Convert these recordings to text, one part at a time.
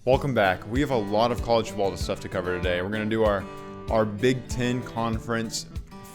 Welcome back. We have a lot of college football stuff to cover today. We're going to do our Big Ten Conference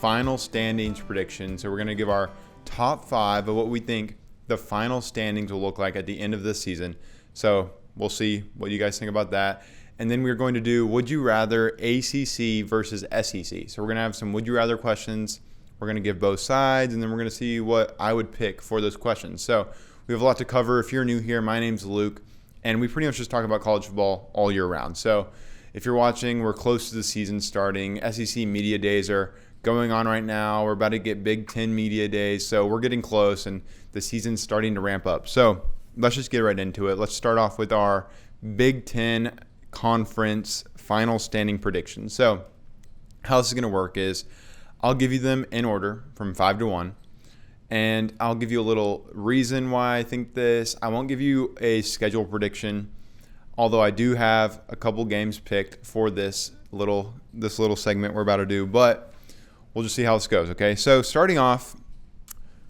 final standings prediction. So we're going to give our top 5 of what we think the final standings will look like at the end of this season. So we'll see what you guys think about that. And then we're going to do Would You Rather ACC versus SEC. So we're going to have some Would You Rather questions. We're going to give both sides, and then we're going to see what I would pick for those questions. So we have a lot to cover. If you're new here, my name's Luke. And we pretty much just talk about college football all year round. So if you're watching, we're close to the season starting. SEC media days are going on right now. We're about to get Big Ten media days. So we're getting close, and the season's starting to ramp up. So let's just get right into it. Let's start off with our Big Ten Conference final standing predictions. So how this is going to work is I'll give you them in order from 5 to 1. And I'll give you a little reason why I think this. I won't give you a schedule prediction, although I do have a couple games picked for this little segment we're about to do. But we'll just see how this goes, okay? So starting off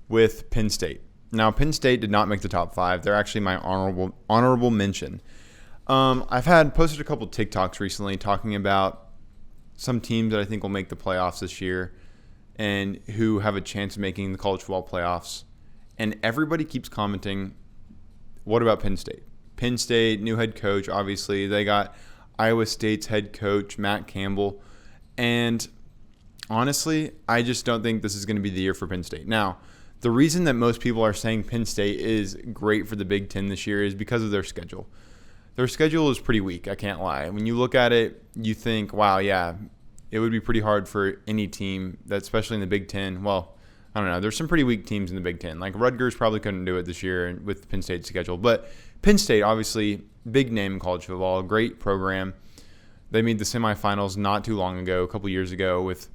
with Penn State. Now, Penn State did not make the top 5. They're actually my honorable mention. I've posted a couple TikToks recently talking about some teams that I think will make the playoffs this year and who have a chance of making the college football playoffs. And everybody keeps commenting, what about Penn State? Penn State, new head coach, obviously. They got Iowa State's head coach, Matt Campbell. And honestly, I just don't think this is going to be the year for Penn State. Now, the reason that most people are saying Penn State is great for the Big Ten this year is because of their schedule. Their schedule is pretty weak, I can't lie. When you look at it, you think, wow, yeah, it would be pretty hard for any team, that especially in the Big Ten. Well, I don't know. There's some pretty weak teams in the Big Ten. Like Rutgers probably couldn't do it this year with Penn State's schedule. But Penn State, obviously, big name in college football, a great program. They made the semifinals not too long ago, a couple years ago with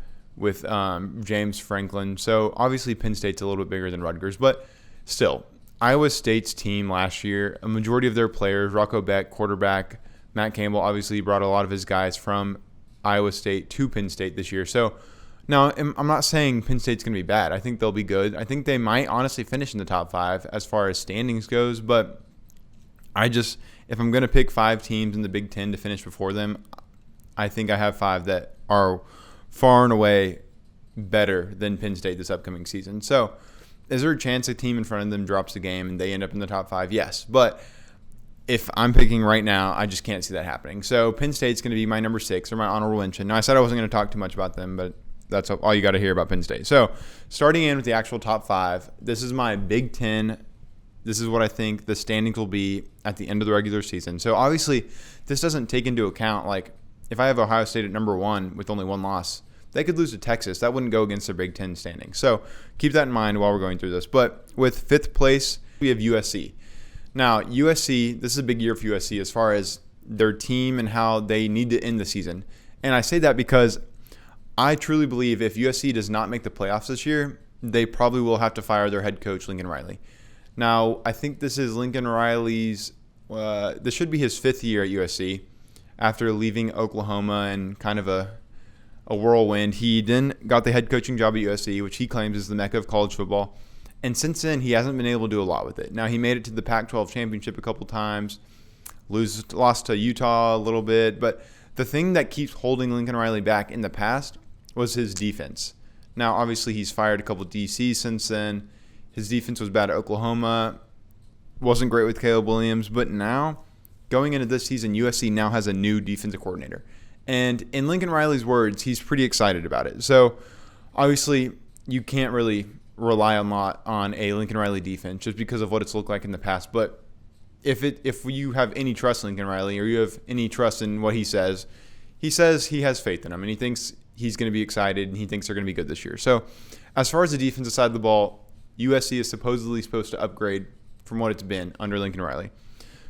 James Franklin. So obviously Penn State's a little bit bigger than Rutgers. But still, Iowa State's team last year, a majority of their players, Rocco Beck, quarterback, Matt Campbell, obviously brought a lot of his guys from Iowa State to Penn State this year. So now I'm not saying Penn State's going to be bad. I think they'll be good. I think they might honestly finish in the top 5 as far as standings goes. But if I'm going to pick 5 teams in the Big Ten to finish before them, I think I have 5 that are far and away better than Penn State this upcoming season. So is there a chance a team in front of them drops the game and they end up in the top 5? Yes. But if I'm picking right now, I just can't see that happening. So Penn State's going to be my number 6 or my honorable mention. Now, I said I wasn't going to talk too much about them, but that's all you got to hear about Penn State. So starting in with the actual top 5, this is my Big Ten. This is what I think the standings will be at the end of the regular season. So obviously, this doesn't take into account, like, if I have Ohio State at number 1 with only 1 loss, they could lose to Texas. That wouldn't go against their Big Ten standing. So keep that in mind while we're going through this. But with 5th place, we have USC. Now, USC, this is a big year for USC as far as their team and how they need to end the season. And I say that because I truly believe if USC does not make the playoffs this year, they probably will have to fire their head coach, Lincoln Riley. Now, I think this is Lincoln Riley's this should be his 5th year at USC after leaving Oklahoma and kind of a whirlwind. He then got the head coaching job at USC, which he claims is the mecca of college football. And since then, he hasn't been able to do a lot with it. Now, he made it to the Pac-12 championship a couple times, lost to Utah a little bit. But the thing that keeps holding Lincoln Riley back in the past was his defense. Now, obviously, he's fired a couple DCs since then. His defense was bad at Oklahoma. Wasn't great with Caleb Williams. But now, going into this season, USC now has a new defensive coordinator. And in Lincoln Riley's words, he's pretty excited about it. So, obviously, you can't really rely a lot on a Lincoln Riley defense just because of what it's looked like in the past. But if you have any trust in Lincoln Riley or you have any trust in what he says he has faith in him and he thinks he's going to be excited and he thinks they're going to be good this year. So as far as the defensive side of the ball, USC is supposedly supposed to upgrade from what it's been under Lincoln Riley.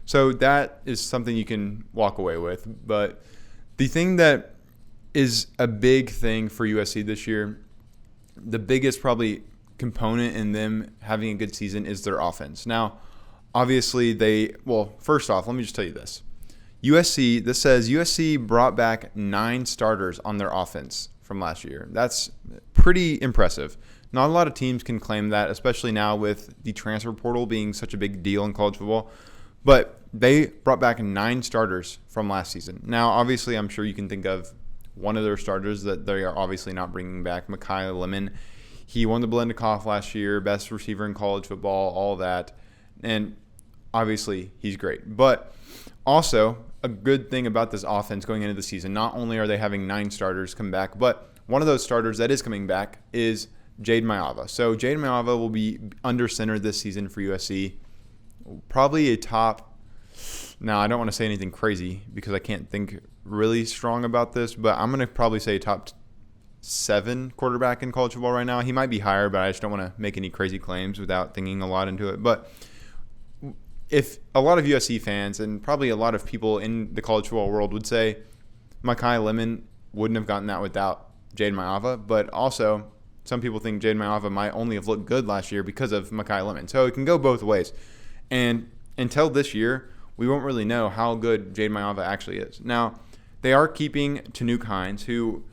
So that is something you can walk away with. But the thing that is a big thing for USC this year, the biggest probably component in them having a good season is their offense. Now, obviously first off, let me just tell you this. This says USC brought back 9 starters on their offense from last year. That's pretty impressive. Not a lot of teams can claim that, especially now with the transfer portal being such a big deal in college football. But they brought back 9 starters from last season. Now, obviously, I'm sure you can think of one of their starters that they are obviously not bringing back, Malachi Toney. He won the Biletnikoff last year, best receiver in college football, all that. And obviously, he's great. But also, a good thing about this offense going into the season, not only are they having 9 starters come back, but one of those starters that is coming back is Jade Maiava. So Jade Maiava will be under center this season for USC. Probably a top, now I don't want to say anything crazy because I can't think really strong about this, but I'm going to probably say top 7 quarterback in college football right now. He might be higher, but I just don't want to make any crazy claims without thinking a lot into it. But if a lot of USC fans and probably a lot of people in the college football world would say Malachi Toney wouldn't have gotten that without Jade Maiava, but also some people think Jade Maiava might only have looked good last year because of Malachi Toney. So it can go both ways. And until this year, we won't really know how good Jade Maiava actually is. Now, they are keeping Tanuk Hines, who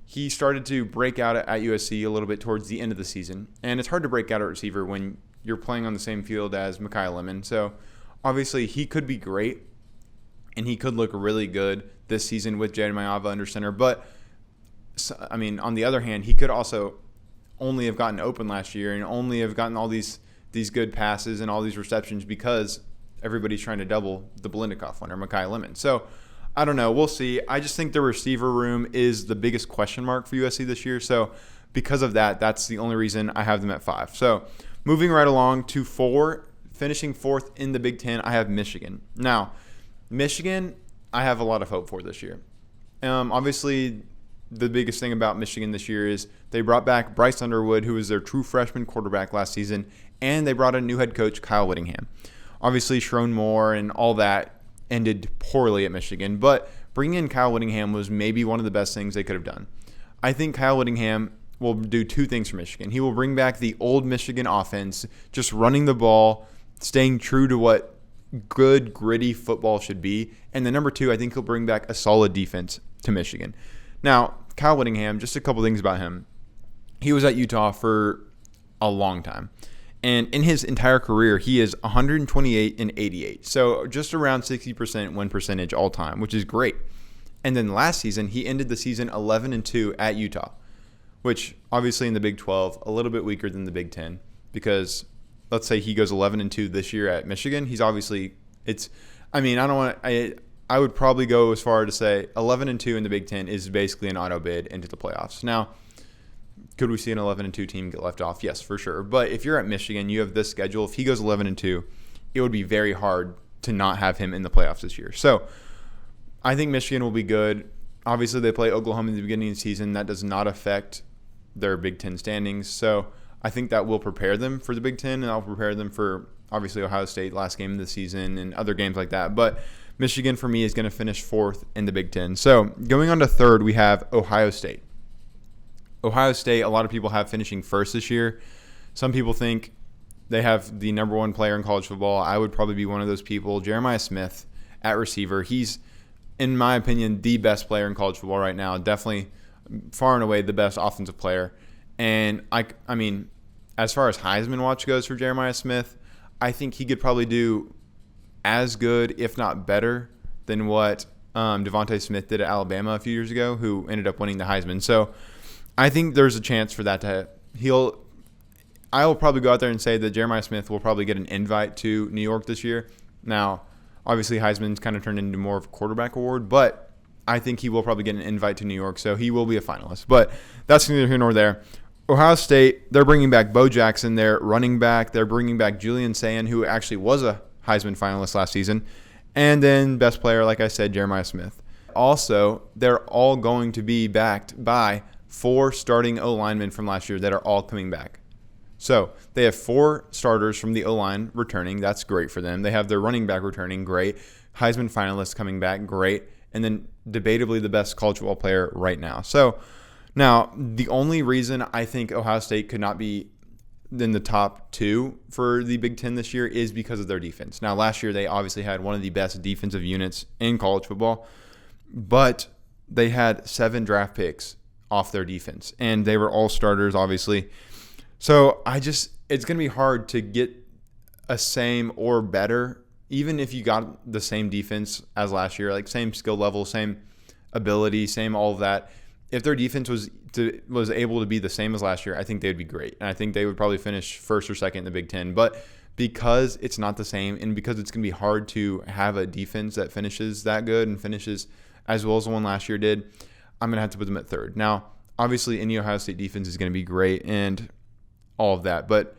he started to break out at USC a little bit towards the end of the season. And it's hard to break out at receiver when you're playing on the same field as Malachi Toney. So obviously he could be great and he could look really good this season with Jade Maiava under center. But, I mean, on the other hand, he could also only have gotten open last year and only have gotten all these good passes and all these receptions because everybody's trying to double the Biletnikoff winner, Malachi Toney. So I don't know. We'll see. I just think the receiver room is the biggest question mark for USC this year. So because of that, that's the only reason I have them at 5. So moving right along to 4, finishing 4th in the Big Ten, I have Michigan. Now, Michigan, I have a lot of hope for this year. Obviously, the biggest thing about Michigan this year is they brought back Bryce Underwood, who was their true freshman quarterback last season, and they brought a new head coach, Kyle Whittingham. Obviously, Sharon Moore and all that ended poorly at Michigan, but bringing in Kyle Whittingham was maybe one of the best things they could have done. I think Kyle Whittingham will do 2 things for Michigan. He will bring back the old Michigan offense, just running the ball, staying true to what good, gritty football should be. And then number 2, I think he'll bring back a solid defense to Michigan. Now, Kyle Whittingham, just a couple things about him. He was at Utah for a long time. And in his entire career, he is 128 and 88. So just around 60% win percentage all time, which is great. And then last season, he ended the season 11-2 at Utah, which obviously in the Big 12, a little bit weaker than the Big 10 because let's say he goes 11-2 this year at Michigan. He's obviously, I would probably go as far to say 11-2 in the Big 10 is basically an auto bid into the playoffs. Now, could we see an 11-2 team get left off? Yes, for sure. But if you're at Michigan, you have this schedule. If he goes 11-2, it would be very hard to not have him in the playoffs this year. So I think Michigan will be good. Obviously, they play Oklahoma in the beginning of the season. That does not affect their Big Ten standings. So I think that will prepare them for the Big Ten, and that will prepare them for, obviously, Ohio State last game of the season and other games like that. But Michigan, for me, is going to finish 4th in the Big Ten. So going on to 3rd, we have Ohio State. Ohio State, a lot of people have finishing 1st this year. Some people think they have the number 1 player in college football. I would probably be one of those people. Jeremiah Smith at receiver. He's, in my opinion, the best player in college football right now. Definitely far and away the best offensive player. And, I mean, as far as Heisman watch goes for Jeremiah Smith, I think he could probably do as good, if not better, than what Devontae Smith did at Alabama a few years ago, who ended up winning the Heisman. So I think there's a chance for that I will probably go out there and say that Jeremiah Smith will probably get an invite to New York this year. Now, obviously Heisman's kind of turned into more of a quarterback award, but I think he will probably get an invite to New York, so he will be a finalist. But that's neither here nor there. Ohio State, they're bringing back Bo Jackson, their running back. They're bringing back Julian Sayin, who actually was a Heisman finalist last season. And then best player, like I said, Jeremiah Smith. Also, they're all going to be backed by 4 starting O-linemen from last year that are all coming back. So they have 4 starters from the O-line returning. That's great for them. They have their running back returning. Great. Heisman finalists coming back. Great. And then debatably the best college football player right now. So now the only reason I think Ohio State could not be in the top 2 for the Big Ten this year is because of their defense. Now last year they obviously had one of the best defensive units in college football, but they had 7 draft picks off their defense, and they were all starters, obviously. So it's going to be hard to get a same or better even if you got the same defense as last year, like same skill level, same ability, same all of that, if their defense was able to be the same as last year, I think they would be great. And I think they would probably finish first or second in the Big Ten. But because it's not the same, and because it's going to be hard to have a defense that finishes that good and finishes as well as the one last year did, I'm going to have to put them at third. Now, obviously, any Ohio State defense is going to be great and all of that. But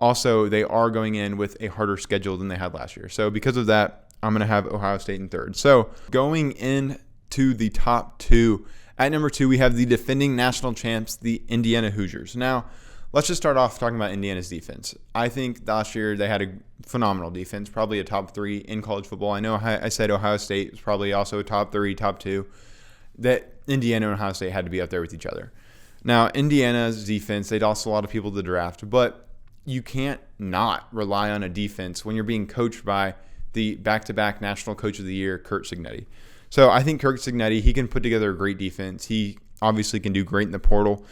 also, they are going in with a harder schedule than they had last year. So because of that, I'm going to have Ohio State in third. So going into the top two, at number 2, we have the defending national champs, the Indiana Hoosiers. Now, let's just start off talking about Indiana's defense. I think last year they had a phenomenal defense, probably a top 3 in college football. I know I said Ohio State was probably also a top 3, top 2. That Indiana and Ohio State had to be up there with each other. Now, Indiana's defense, they lost a lot of people to the draft, but you can't not rely on a defense when you're being coached by the back-to-back National Coach of the Year, Curt Cignetti. So I think Curt Cignetti, he can put together a great defense. He obviously can do great in the portal,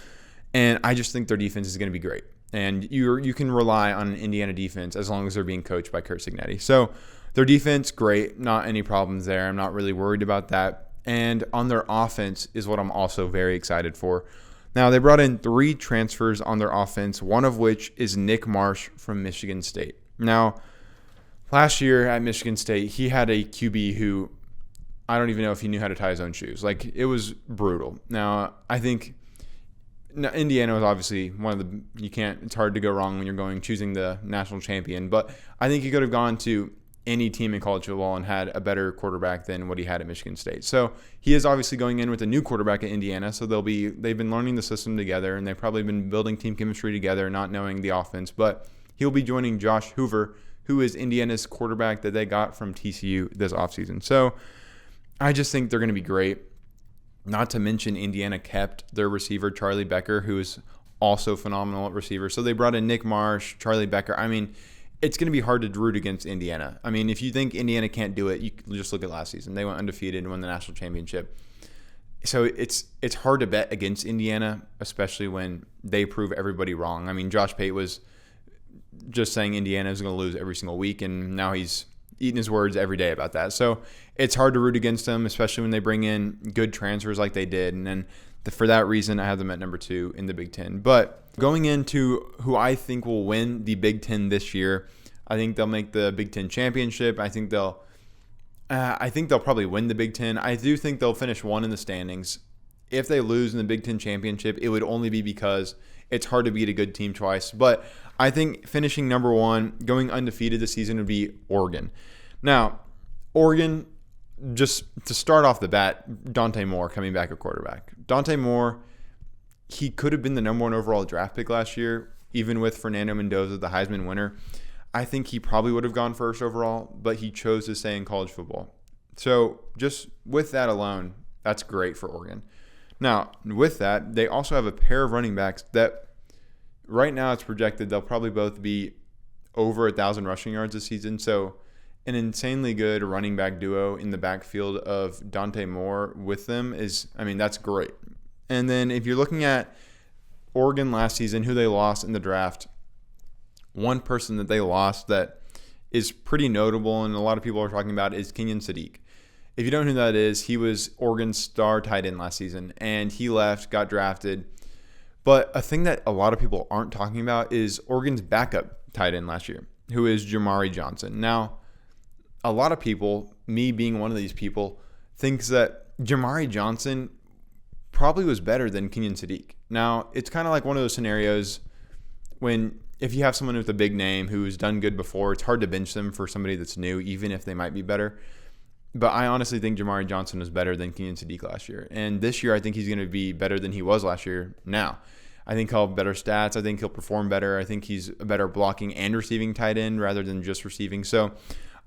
and I just think their defense is going to be great. And you can rely on an Indiana defense as long as they're being coached by Curt Cignetti. So their defense, great. Not any problems there. I'm not really worried about that. And on their offense is what I'm also very excited for. Now, they brought in 3 transfers on their offense, one of which is Nick Marsh from Michigan State. Now, last year at Michigan State, he had a QB who I don't even know if he knew how to tie his own shoes. Like, it was brutal. Now, I think Indiana was obviously one of the it's hard to go wrong when you're choosing the national champion, but I think he could have gone to any team in college football and had a better quarterback than what he had at Michigan State. So he is obviously going in with a new quarterback at Indiana, so they've been learning the system together, and they've probably been building team chemistry together, not knowing the offense, but he'll be joining Josh Hoover, who is Indiana's quarterback that they got from TCU this offseason. So I just think they're going to be great. Not to mention Indiana kept their receiver, Charlie Becker, who is also phenomenal at receiver. So they brought in Nick Marsh, Charlie Becker. I mean, it's going to be hard to root against Indiana. I mean, if you think Indiana can't do it, you just look at last season. They went undefeated and won the national championship. So it's hard to bet against Indiana, especially when they prove everybody wrong. I mean, Josh Pate was just saying Indiana is going to lose every single week, and now he's eating his words every day about that. So it's hard to root against them, especially when they bring in good transfers like they did. And then for that reason, I have them at number 2 in the Big Ten. But going into who I think will win the Big Ten this year, I think they'll make the Big Ten championship. I think they'll probably win the Big Ten. I do think they'll finish 1 in the standings. If they lose in the Big Ten championship, it would only be because it's hard to beat a good team twice. But I think finishing number 1, going undefeated this season, would be Oregon. Now, Oregon, just to start off the bat, Dante Moore coming back at quarterback. Dante Moore, he could have been the number 1 overall draft pick last year, even with Fernando Mendoza, the Heisman winner. I think he probably would have gone first overall, but he chose to stay in college football. So just with that alone, that's great for Oregon. Now, with that, they also have a pair of running backs that right now it's projected they'll probably both be over 1,000 rushing yards this season. So an insanely good running back duo in the backfield of Dante Moore with them that's great. And then if you're looking at Oregon last season, who they lost in the draft, one person that they lost that is pretty notable and a lot of people are talking about is Kenyon Sadiq. If you don't know who that is, he was Oregon's star tight end last season, and he left, got drafted. But a thing that a lot of people aren't talking about is Oregon's backup tight end last year, who is Jamari Johnson. Now, a lot of people, me being one of these people, thinks that Jamari Johnson probably was better than Kenyon Sadiq. Now, it's kind of like one of those scenarios when if you have someone with a big name who's done good before, it's hard to bench them for somebody that's new, even if they might be better. But I honestly think Jamari Johnson was better than Kenyon Sadiq last year. And this year, I think he's going to be better than he was last year now. I think he'll have better stats. I think he'll perform better. I think he's a better blocking and receiving tight end rather than just receiving. So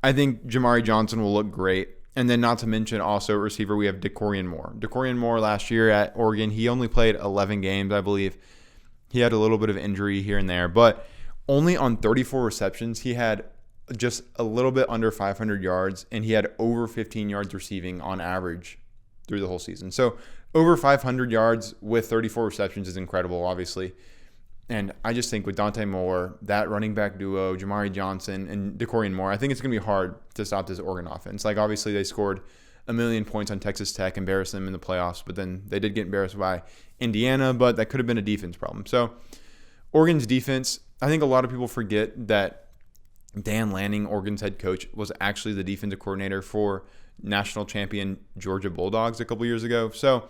I think Jamari Johnson will look great. And then not to mention also at receiver, we have DeCorian Moore. DeCorian Moore last year at Oregon, he only played 11 games, I believe. He had a little bit of injury here and there, but only on 34 receptions, he had just a little bit under 500 yards, and he had over 15 yards receiving on average through the whole season. So over 500 yards with 34 receptions is incredible, obviously. And I just think with Dante Moore, that running back duo, Jamari Johnson and DeCorian Moore, I think it's going to be hard to stop this Oregon offense. Like, obviously, they scored a million points on Texas Tech, embarrassed them in the playoffs, but then they did get embarrassed by Indiana, but that could have been a defense problem. So Oregon's defense, I think a lot of people forget that Dan Lanning, Oregon's head coach, was actually the defensive coordinator for national champion Georgia Bulldogs a couple years ago. So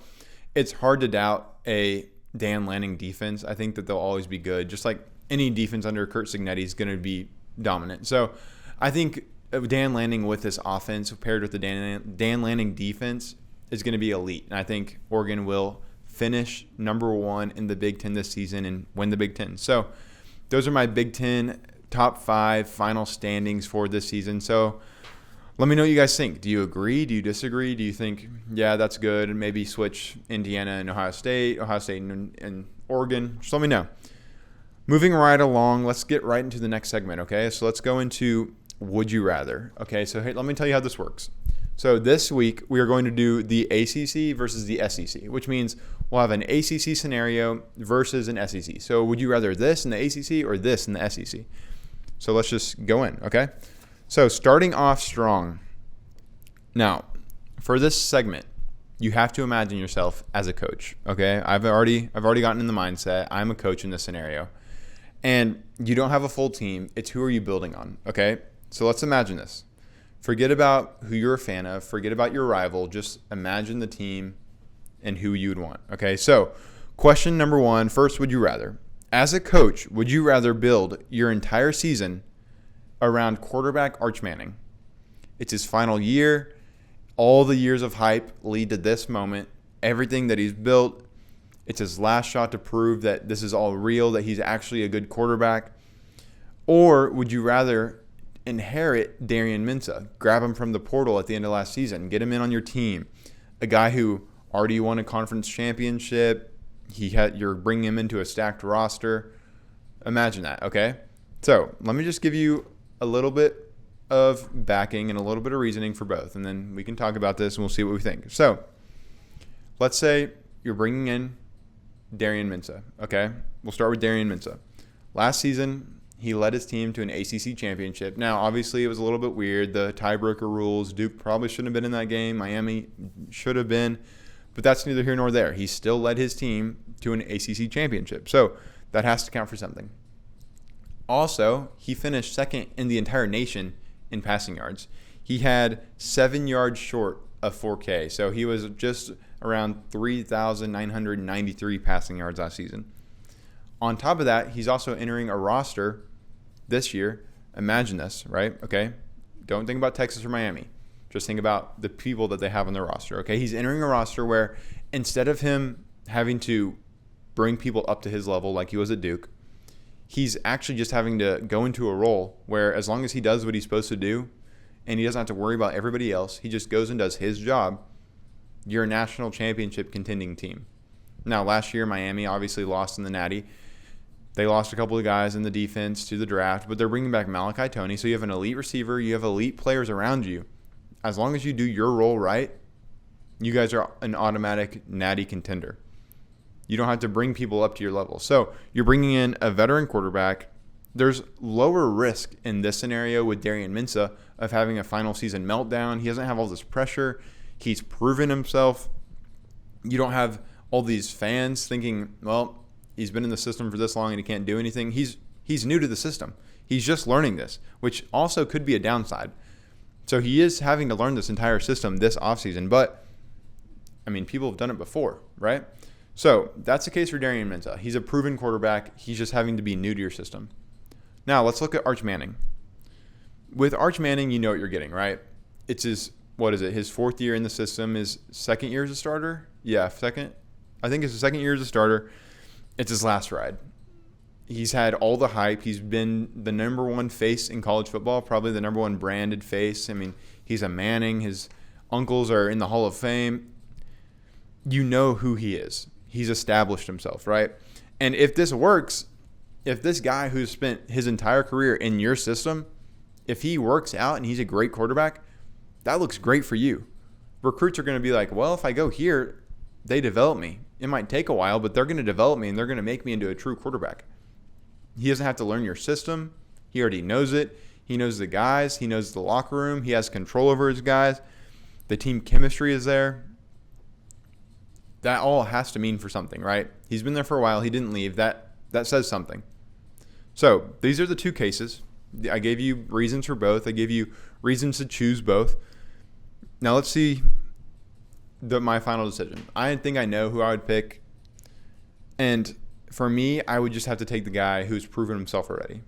it's hard to doubt a Dan Lanning defense. I think that they'll always be good. Just like any defense under Curt Cignetti is going to be dominant. So I think Dan Lanning with this offense paired with the Dan Lanning defense is going to be elite. And I think Oregon will finish number 1 in the Big Ten this season and win the Big Ten. So those are my Big Ten top 5 final standings for this season. So let me know what you guys think. Do you agree? Do you disagree? Do you think, yeah, that's good, and maybe switch Indiana and Ohio State and Oregon? Just let me know. Moving right along, let's get right into the next segment, okay? So let's go into Would You Rather. Okay, so hey, let me tell you how this works. So this week, we are going to do the ACC versus the SEC, which means we'll have an ACC scenario versus an SEC. So would you rather this in the ACC or this in the SEC? So let's just go in, okay? So starting off strong. Now, for this segment, you have to imagine yourself as a coach, okay? I've already gotten in the mindset. I'm a coach in this scenario. And you don't have a full team. It's who are you building on, okay? So let's imagine this. Forget about who you're a fan of. Forget about your rival. Just imagine the team and who you'd want, okay? So question number 1, first, would you rather? As a coach, would you rather build your entire season around quarterback Arch Manning? It's his final year. All the years of hype lead to this moment. Everything that he's built, it's his last shot to prove that this is all real, that he's actually a good quarterback. Or would you rather inherit Darian Mensah, grab him from the portal at the end of last season, get him in on your team, a guy who already won a conference championship, you're bringing him into a stacked roster. Imagine that, okay? So let me just give you a little bit of backing and a little bit of reasoning for both, and then we can talk about this and we'll see what we think. So let's say you're bringing in Darian Mensah, okay? We'll start with Darian Mensah. Last season, he led his team to an ACC championship. Now, obviously, it was a little bit weird. The tiebreaker rules, Duke probably shouldn't have been in that game. Miami should have been, but that's neither here nor there. He still led his team to an ACC championship, so that has to count for something. Also, he finished second in the entire nation in passing yards. He had 7 yards short of 4K, so he was just around 3,993 passing yards last season. On top of that, he's also entering a roster this year. Imagine this, right? Okay, don't think about Texas or Miami. Just think about the people that they have on their roster, okay? He's entering a roster where instead of him having to bring people up to his level like he was at Duke, he's actually just having to go into a role where as long as he does what he's supposed to do and he doesn't have to worry about everybody else, he just goes and does his job, you're a national championship contending team. Now, last year, Miami obviously lost in the Natty. They lost a couple of guys in the defense to the draft, but they're bringing back Malachi Toney. So you have an elite receiver. You have elite players around you. As long as you do your role right, you guys are an automatic Natty contender. You don't have to bring people up to your level. So you're bringing in a veteran quarterback. There's lower risk in this scenario with Darian Mensah of having a final season meltdown. He doesn't have all this pressure. He's proven himself. You don't have all these fans thinking, well, he's been in the system for this long and he can't do anything. He's new to the system. He's just learning this, which also could be a downside. So he is having to learn this entire system this offseason. But, I mean, people have done it before, right? So that's the case for Darian Mensah. He's a proven quarterback. He's just having to be new to your system. Now, let's look at Arch Manning. With Arch Manning, you know what you're getting, right? It's his 4th year in the system, his 2nd year as a starter? Yeah, second. I think it's his 2nd year as a starter. It's his last ride. He's had all the hype. He's been the number 1 face in college football, probably the number 1 branded face. I mean, he's a Manning. His uncles are in the Hall of Fame. You know who he is. He's established himself, right? And if this works, if this guy who's spent his entire career in your system, if he works out and he's a great quarterback, that looks great for you. Recruits are going to be like, well, if I go here, they develop me. It might take a while, but they're going to develop me and they're going to make me into a true quarterback. He doesn't have to learn your system. He already knows it. He knows the guys. He knows the locker room. He has control over his guys. The team chemistry is there. That all has to mean for something, right? He's been there for a while. He didn't leave. That says something. So these are the two cases. I gave you reasons for both. I gave you reasons to choose both. Now let's see my final decision. I think I know who I would pick. And for me, I would just have to take the guy who's proven himself already.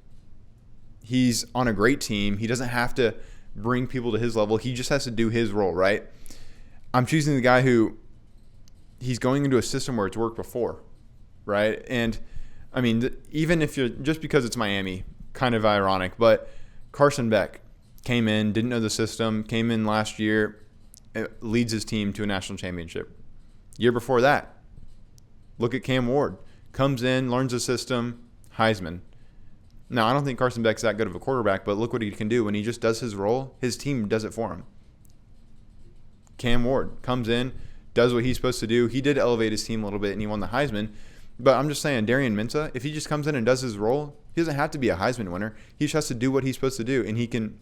He's on a great team. He doesn't have to bring people to his level. He just has to do his role, right? I'm choosing the guy who he's going into a system where it's worked before, right? And I mean, even if you're just because it's Miami, kind of ironic, but Carson Beck came in, didn't know the system, came in last year, leads his team to a national championship. Year before that, look at Cam Ward. Comes in, learns the system, Heisman. Now, I don't think Carson Beck's that good of a quarterback, but look what he can do. When he just does his role, his team does it for him. Cam Ward comes in, does what he's supposed to do. He did elevate his team a little bit, and he won the Heisman. But I'm just saying, Darian Mensah, if he just comes in and does his role, he doesn't have to be a Heisman winner. He just has to do what he's supposed to do, and he can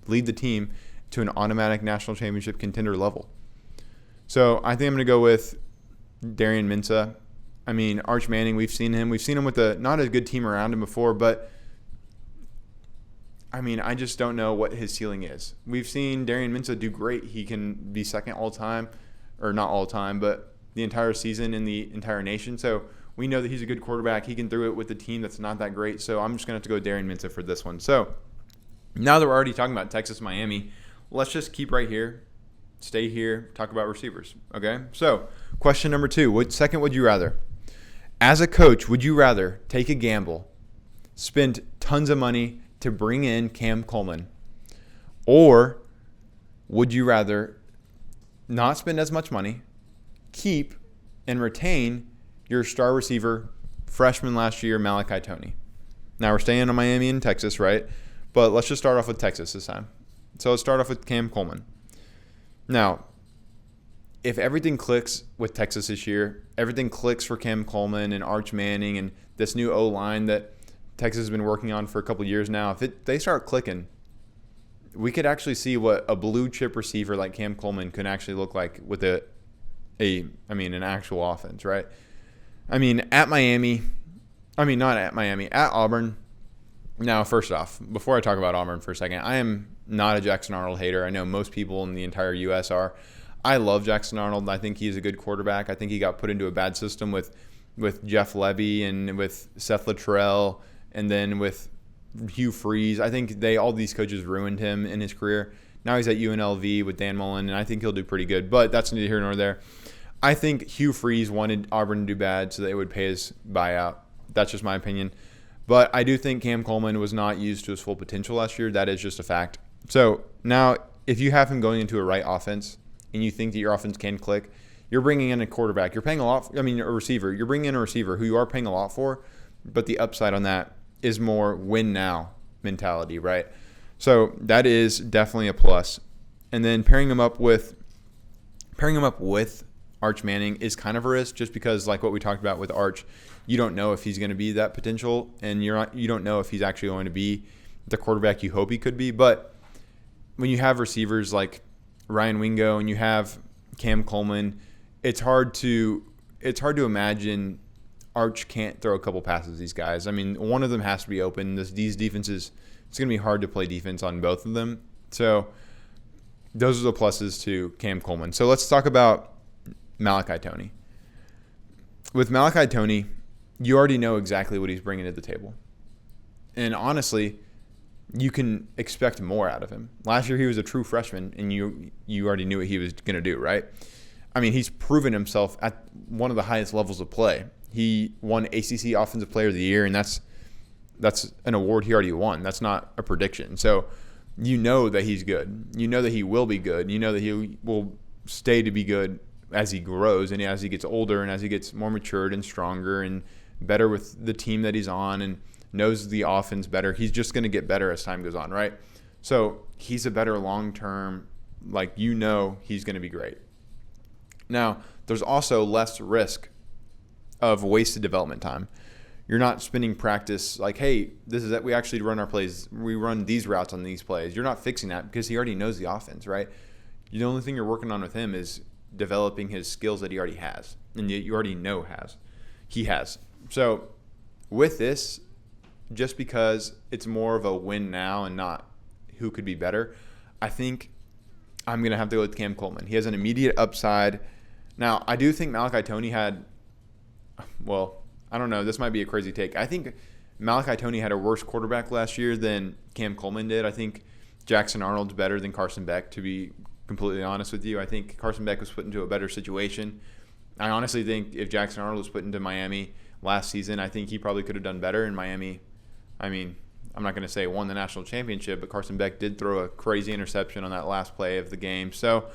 lead the team to an automatic national championship contender level. So I think I'm going to go with Darian Mensah. I mean, Arch Manning, we've seen him. We've seen him with not a good team around him before, but I mean, I just don't know what his ceiling is. We've seen Darian Mensah do great. He can be second all time, or not all time, but the entire season in the entire nation. So we know that he's a good quarterback. He can throw it with a team that's not that great. So I'm just going to have to go Darian Mensah for this one. So now that we're already talking about Texas, Miami, let's just keep right here, stay here, talk about receivers. Okay? So question number 2, second, would you rather? As a coach, would you rather take a gamble, spend tons of money to bring in Cam Coleman, or would you rather not spend as much money, keep and retain your star receiver, freshman last year, Malachi Toney? Now we're staying in Miami and Texas, right? But let's just start off with Texas this time. So let's start off with Cam Coleman. Now, if everything clicks with Texas this year, everything clicks for Cam Coleman and Arch Manning and this new O-line that Texas has been working on for a couple of years now, if they start clicking, we could actually see what a blue chip receiver like Cam Coleman could actually look like with an actual offense, right? I mean, at Auburn. Now, first off, before I talk about Auburn for a second, I am not a Jackson Arnold hater. I know most people in the entire U.S. are. I love Jackson Arnold. I think he's a good quarterback. I think he got put into a bad system with Jeff Levy and with Seth Littrell and then with Hugh Freeze. I think all these coaches ruined him in his career. Now he's at UNLV with Dan Mullen, and I think he'll do pretty good. But that's neither here nor there. I think Hugh Freeze wanted Auburn to do bad so they would pay his buyout. That's just my opinion. But I do think Cam Coleman was not used to his full potential last year. That is just a fact. So now if you have him going into a right offense and you think that your offense can click, you're bringing in a quarterback. You're paying a receiver. You're bringing in a receiver who you are paying a lot for, but the upside on that is more win now mentality, right? So that is definitely a plus. And then pairing him up with Arch Manning is kind of a risk just because, like what we talked about with Arch, you don't know if he's going to be that potential, and you don't know if he's actually going to be the quarterback you hope he could be. But when you have receivers like Ryan Wingo and you have Cam Coleman, it's hard to imagine Arch can't throw a couple passes to these guys. I mean, one of them has to be open. These defenses, it's going to be hard to play defense on both of them. So those are the pluses to Cam Coleman. So let's talk about Malachi Toney. With Malachi Toney, you already know exactly what he's bringing to the table. And honestly, you can expect more out of him. Last year, he was a true freshman, and you already knew what he was going to do, right? I mean, he's proven himself at one of the highest levels of play. He won ACC Offensive Player of the Year, and that's an award he already won. That's not a prediction. So you know that he's good. You know that he will be good. You know that he will stay to be good as he grows and as he gets older and as he gets more matured and stronger and better with the team that he's on and knows the offense better. He's just going to get better as time goes on, right? So he's a better long-term, he's going to be great. Now, there's also less risk of wasted development time. You're not spending practice like, hey, this is that we actually run our plays. We run these routes on these plays. You're not fixing that because he already knows the offense, right? The only thing you're working on with him is developing his skills that he already has, and you already know he has. So with this, just because it's more of a win now and not who could be better, I think I'm going to have to go with Cam Coleman. He has an immediate upside. Now, I do think Malachi Toney had, well, I don't know. This might be a crazy take. I think Malachi Toney had a worse quarterback last year than Cam Coleman did. I think Jackson Arnold's better than Carson Beck, to be completely honest with you. I think Carson Beck was put into a better situation. I honestly think if Jackson Arnold was put into Miami last season, I think he probably could have done better in Miami. I mean, I'm not going to say won the national championship, but Carson Beck did throw a crazy interception on that last play of the game. So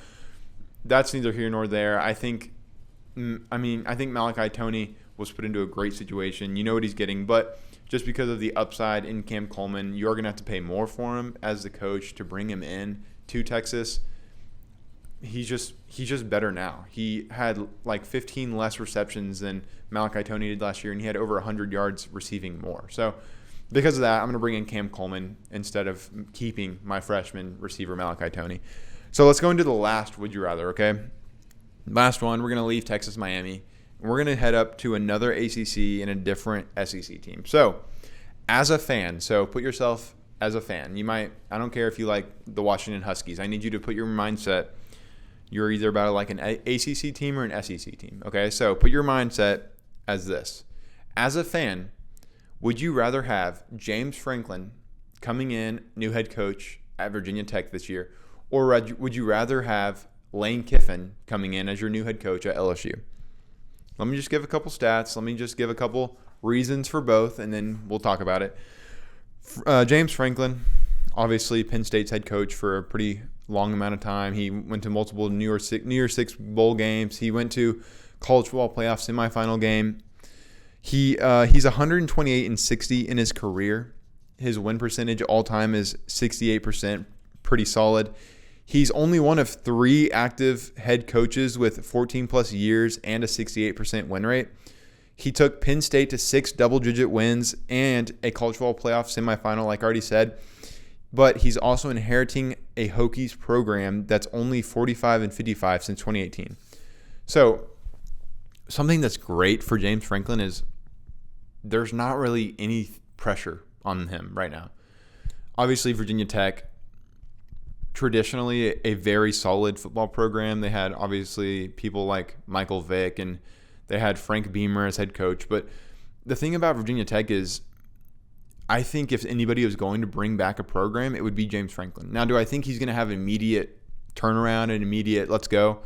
that's neither here nor there. I think Malachi Toney was put into a great situation. You know what he's getting, but just because of the upside in Cam Coleman, you're going to have to pay more for him as the coach to bring him in to Texas. He's just better now. He had like 15 less receptions than Malachi Toney did last year, and he had over 100 yards receiving more. So because of that, I'm going to bring in Cam Coleman instead of keeping my freshman receiver Malachi Toney. So let's go into the last would you rather, okay? Last one, we're going to leave Texas, Miami. And we're going to head up to another ACC and a different SEC team. So as a fan, put yourself as a fan. I don't care if you like the Washington Huskies. I need you to put your mindset. You're either about like an ACC team or an SEC team, okay? So put your mindset as this. As a fan, would you rather have James Franklin coming in, new head coach at Virginia Tech this year, or would you rather have Lane Kiffin coming in as your new head coach at LSU? Let me just give a couple stats. Let me just give a couple reasons for both, and then we'll talk about it. James Franklin, obviously Penn State's head coach for a pretty long amount of time. He went to multiple New Year's Six bowl games. He went to college football playoff semifinal game. He's 128-60 in his career. His win percentage all time is 68%, pretty solid. He's only one of 3 active head coaches with 14 plus years and a 68% win rate. He took Penn State to 6 double-digit wins and a college football playoff semifinal, like I already said. But he's also inheriting a Hokies program that's only 45-55 since 2018. So something that's great for James Franklin is there's not really any pressure on him right now. Obviously, Virginia Tech, traditionally a very solid football program. They had obviously people like Michael Vick, and they had Frank Beamer as head coach. But the thing about Virginia Tech is I think if anybody was going to bring back a program, it would be James Franklin. Now, do I think he's going to have immediate turnaround and immediate let's go?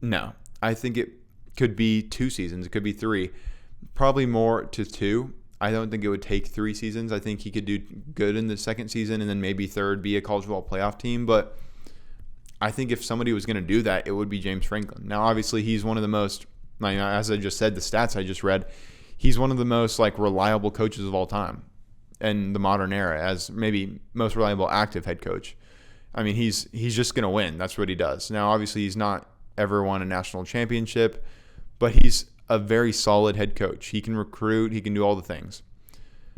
No. I think it could be 2 seasons. It could be 3. Probably more to 2. I don't think it would take 3 seasons. I think he could do good in the second season and then maybe third be a college football playoff team. But I think if somebody was going to do that, it would be James Franklin. Now, obviously, he's one of the most, as I just said, the stats I just read, he's one of the most reliable coaches of all time in the modern era as maybe most reliable active head coach. I mean, he's just going to win. That's what he does. Now, obviously, he's not ever won a national championship, but he's a very solid head coach. He can recruit. He can do all the things.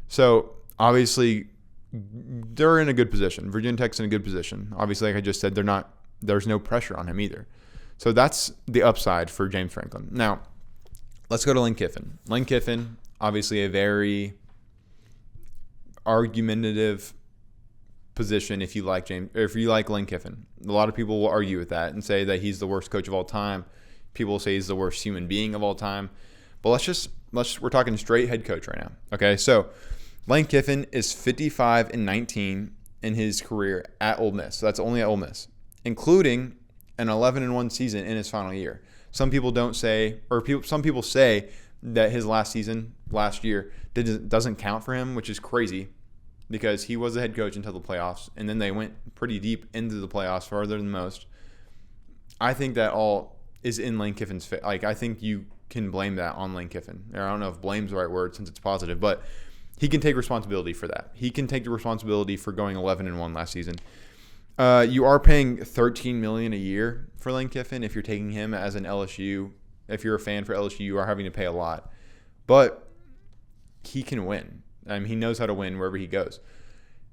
So, obviously, they're in a good position. Virginia Tech's in a good position. Obviously, like I just said, there's no pressure on him either. So, that's the upside for James Franklin. Now, let's go to Lane Kiffin. Lane Kiffin, obviously a very argumentative position if you like Lane Kiffin. A lot of people will argue with that and say that he's the worst coach of all time. People say he's the worst human being of all time. But we're talking straight head coach right now. Okay, so Lane Kiffin is 55-19 in his career at Ole Miss. So that's only at Ole Miss, including an 11-1 season in his final year. Some people say that his last year doesn't count for him, which is crazy because he was the head coach until the playoffs, and then they went pretty deep into the playoffs, farther than most. I think that all is in Lane Kiffin's fit. I think you can blame that on Lane Kiffin. I don't know if blame's the right word since it's positive, but he can take responsibility for that. He can take the responsibility for going 11-1 last season. You are paying $13 million a year for Lane Kiffin. If you're taking him as an LSU, if you're a fan for LSU, you are having to pay a lot. But he can win. I mean, he knows how to win wherever he goes.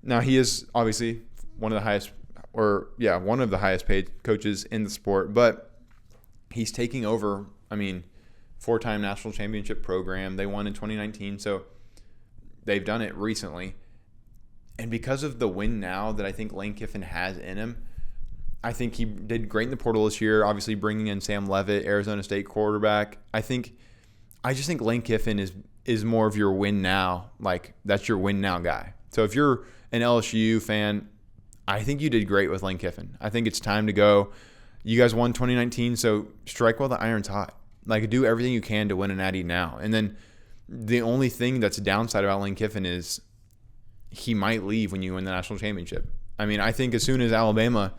Now, he is obviously one of the highest paid coaches in the sport, but he's taking over, 4-time national championship program. They won in 2019, so they've done it recently. And because of the win now that I think Lane Kiffin has in him, I think he did great in the portal this year, obviously bringing in Sam Leavitt, Arizona State quarterback. I just think Lane Kiffin is more of your win now, like that's your win now guy. So if you're an LSU fan, I think you did great with Lane Kiffin. I think it's time to go. You guys won 2019, so strike while the iron's hot. Like, do everything you can to win an Natty now. And then the only thing that's a downside about Lane Kiffin is he might leave when you win the national championship. I think as soon as Alabama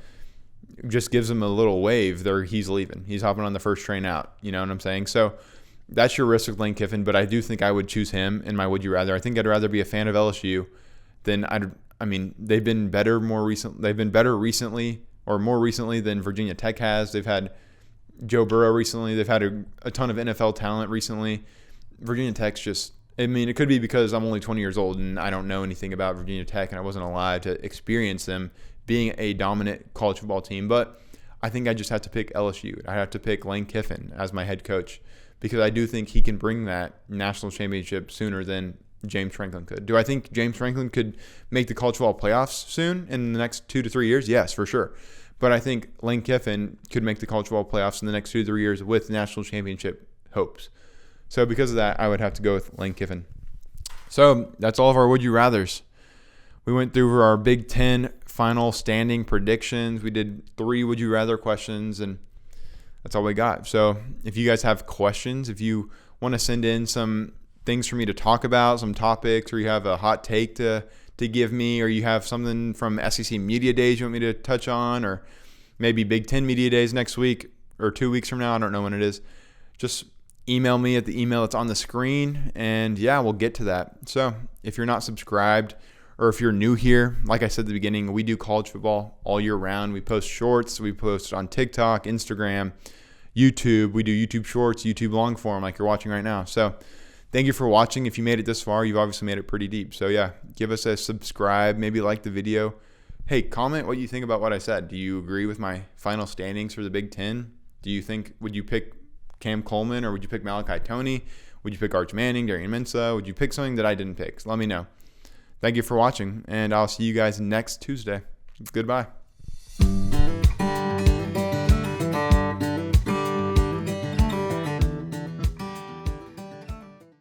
just gives him a little wave, he's leaving. He's hopping on the first train out. You know what I'm saying? So that's your risk with Lane Kiffin, but I do think I would choose him in my would you rather. I think I'd rather be a fan of LSU than they've been better more recently. They've been better recently or more recently than Virginia Tech has. They've had Joe Burrow recently. They've had a ton of NFL talent recently. Virginia Tech's just, it could be because I'm only 20 years old and I don't know anything about Virginia Tech and I wasn't alive to experience them being a dominant college football team. But I think I just have to pick LSU. I have to pick Lane Kiffin as my head coach because I do think he can bring that national championship sooner than James Franklin could. Do I think James Franklin could make the college football playoffs soon in the next 2 to 3 years? Yes, for sure. But I think Lane Kiffin could make the college football playoffs in the next 2 to 3 years with national championship hopes. So because of that, I would have to go with Lane Kiffin. So that's all of our Would You Rathers. We went through our Big Ten final standing predictions. We did 3 Would You Rather questions, and that's all we got. So if you guys have questions, if you want to send in some things for me to talk about, some topics, or you have a hot take to give me, or you have something from SEC Media Days you want me to touch on, or maybe Big Ten Media Days next week or 2 weeks from now, I don't know when it is, just email me at the email that's on the screen, and we'll get to that. So if you're not subscribed, or if you're new here, like I said at the beginning, we do college football all year round. We post shorts. We post on TikTok, Instagram, YouTube. We do YouTube shorts, YouTube long form like you're watching right now. So thank you for watching. If you made it this far, you've obviously made it pretty deep. So give us a subscribe, maybe like the video. Hey, comment what you think about what I said. Do you agree with my final standings for the Big Ten? Would you pick Cam Coleman, or would you pick Malachi Toney? Would you pick Arch Manning, Darian Mensah? Would you pick something that I didn't pick? So let me know. Thank you for watching, and I'll see you guys next Tuesday. Goodbye.